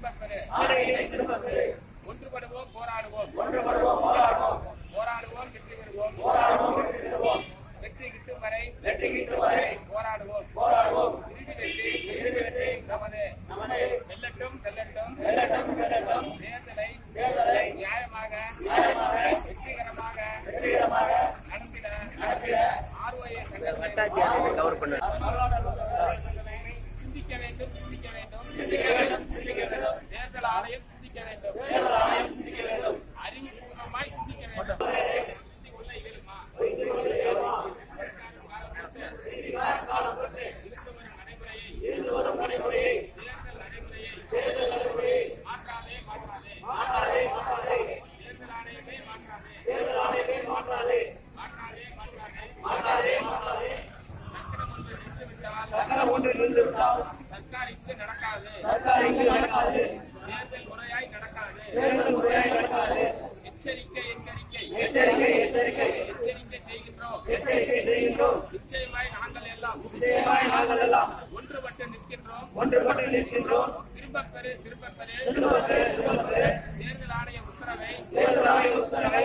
திரும்பப் பெறு. ஒன்றுபடுவோம், போராடுவோம், போராடுவோம், வெற்றி பெறுவோம். வெற்றி கிட்டும் வரை போராடுவோம். இறுதி வெற்றி நமது. வெல்லட்டும். தேர்தலை நியாயமாக வெற்றிகரமாக நடத்திட ROA சிந்திக்க வேண்டும். தேர்தல் ஆணையம் சிந்திக்க வேண்டும். அறிவுபூர்வமாய் சிந்திக்க வேண்டும். சர்க்காருக்கு நடக்காது. தேர்தல் முறையாய் நடக்காது. எச்சரிக்கை செய்கின்றோம். நிச்சயமாய் நாங்கள் எல்லாம் ஒன்றுபட்டு நிற்கின்றோம். திரும்பப் பெறு. தேர்தல் ஆணைய உத்தரவை